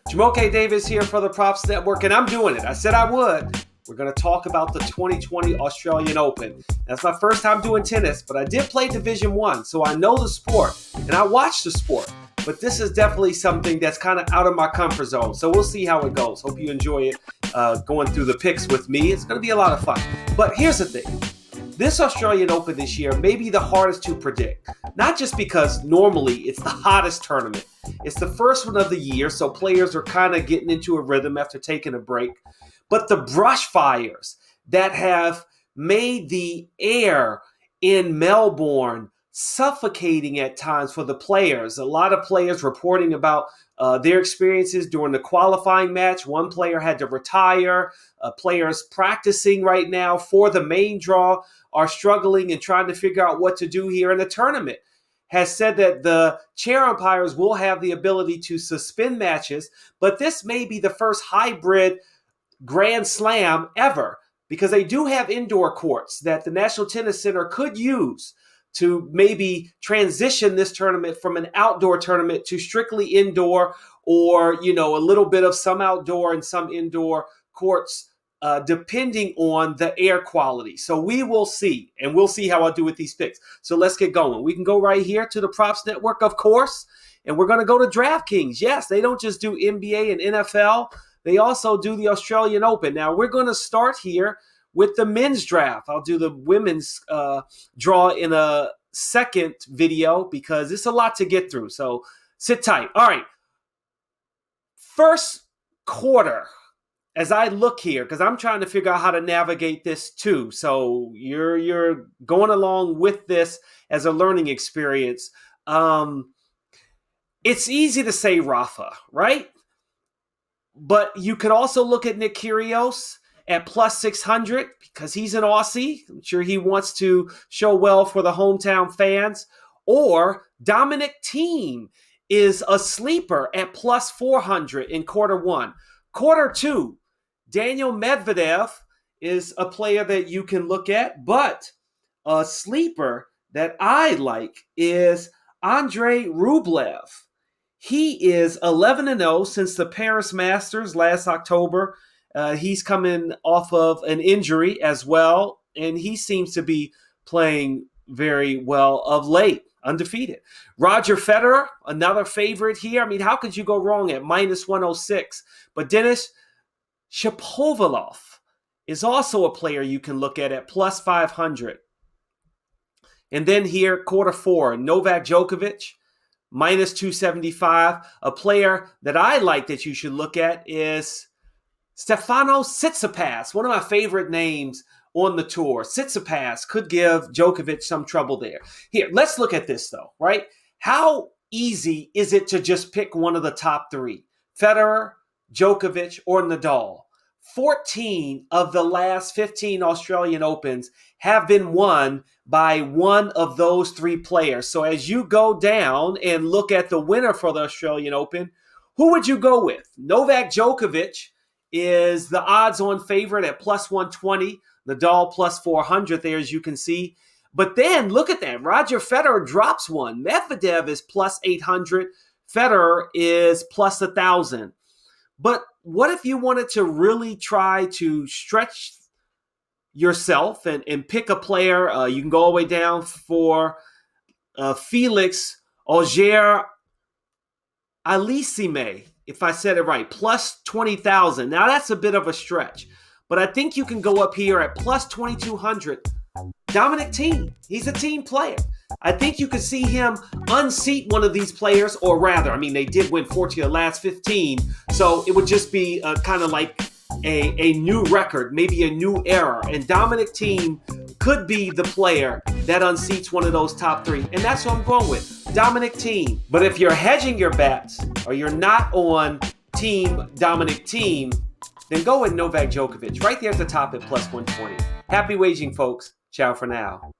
Jumoke Davis here for the Props Network, and I'm doing it. I said I would. We're going to talk about the 2020 Australian Open. That's my first time doing tennis, but I did play Division I, so I know the sport, and I watch the sport. But this is definitely something that's kind of out of my comfort zone, so we'll see how it goes. Hope you enjoy it going through the picks with me. It's going to be a lot of fun. But here's the thing. This Australian Open this year may be the hardest to predict, not just because normally it's the hottest tournament. It's the first one of the year, so players are kind of getting into a rhythm after taking a break. But the brush fires that have made the air in Melbourne suffocating at times for the players. A lot of players reporting about their experiences during the qualifying match. One player had to retire. Players practicing right now for the main draw are struggling and trying to figure out what to do here in the tournament. Has said that the chair umpires will have the ability to suspend matches, but this may be the first hybrid Grand Slam ever, because they do have indoor courts that the National Tennis Center could use to maybe transition this tournament from an outdoor tournament to strictly indoor, or, a little bit of some outdoor and some indoor courts, depending on the air quality. So we will see, and we'll see how I do with these picks. So let's get going. We can go right here to the Props Network, of course, and we're going to go to DraftKings. Yes, they don't just do NBA and NFL. They also do the Australian Open. Now, we're going to start here with the men's draft. I'll do the women's draw in a second video because it's a lot to get through. So sit tight. All right. First quarter, as I look here, because I'm trying to figure out how to navigate this too. So you're going along with this as a learning experience. It's easy to say Rafa, right? But you could also look at Nick Kyrgios at plus 600 because he's an Aussie. I'm sure he wants to show well for the hometown fans. Or Dominic Thiem is a sleeper at plus 400 in quarter one. Quarter two, Daniel Medvedev is a player that you can look at, but a sleeper that I like is Andrei Rublev. He is 11-0 since the Paris Masters last October. He's coming off of an injury as well, and he seems to be playing very well of late, undefeated. Roger Federer, another favorite here. I mean, how could you go wrong at minus 106? But Denis Shapovalov is also a player you can look at plus 500. And then here, quarter four, Novak Djokovic, minus 275. A player that I like that you should look at is Stefanos Tsitsipas, one of my favorite names on the tour. Tsitsipas could give Djokovic some trouble there. Here, let's look at this though, right? How easy is it to just pick one of the top three? Federer, Djokovic, or Nadal? 14 of the last 15 Australian Opens have been won by one of those three players. So as you go down and look at the winner for the Australian Open, who would you go with? Novak Djokovic is the odds-on favorite at plus 120. Nadal plus 400 there, as you can see. But then look at that. Roger Federer drops one. Medvedev is plus 800. Federer is plus 1,000. But what if you wanted to really try to stretch yourself and pick a player? You can go all the way down for Felix Auger-Aliassime, if I said it right, plus 20,000. Now that's a bit of a stretch, but I think you can go up here at plus 2,200. Dominic Thiem, he's a team player. I think you could see him unseat one of these players, or rather, I mean, they did win 14 of the last 15, so it would just be kind of like a new record, maybe a new era. And Dominic Thiem could be the player that unseats one of those top three. And that's what I'm going with, Dominic Thiem. But if you're hedging your bets or you're not on team Dominic Thiem, then go with Novak Djokovic right there at the top at plus 120. Happy waging, folks. Ciao for now.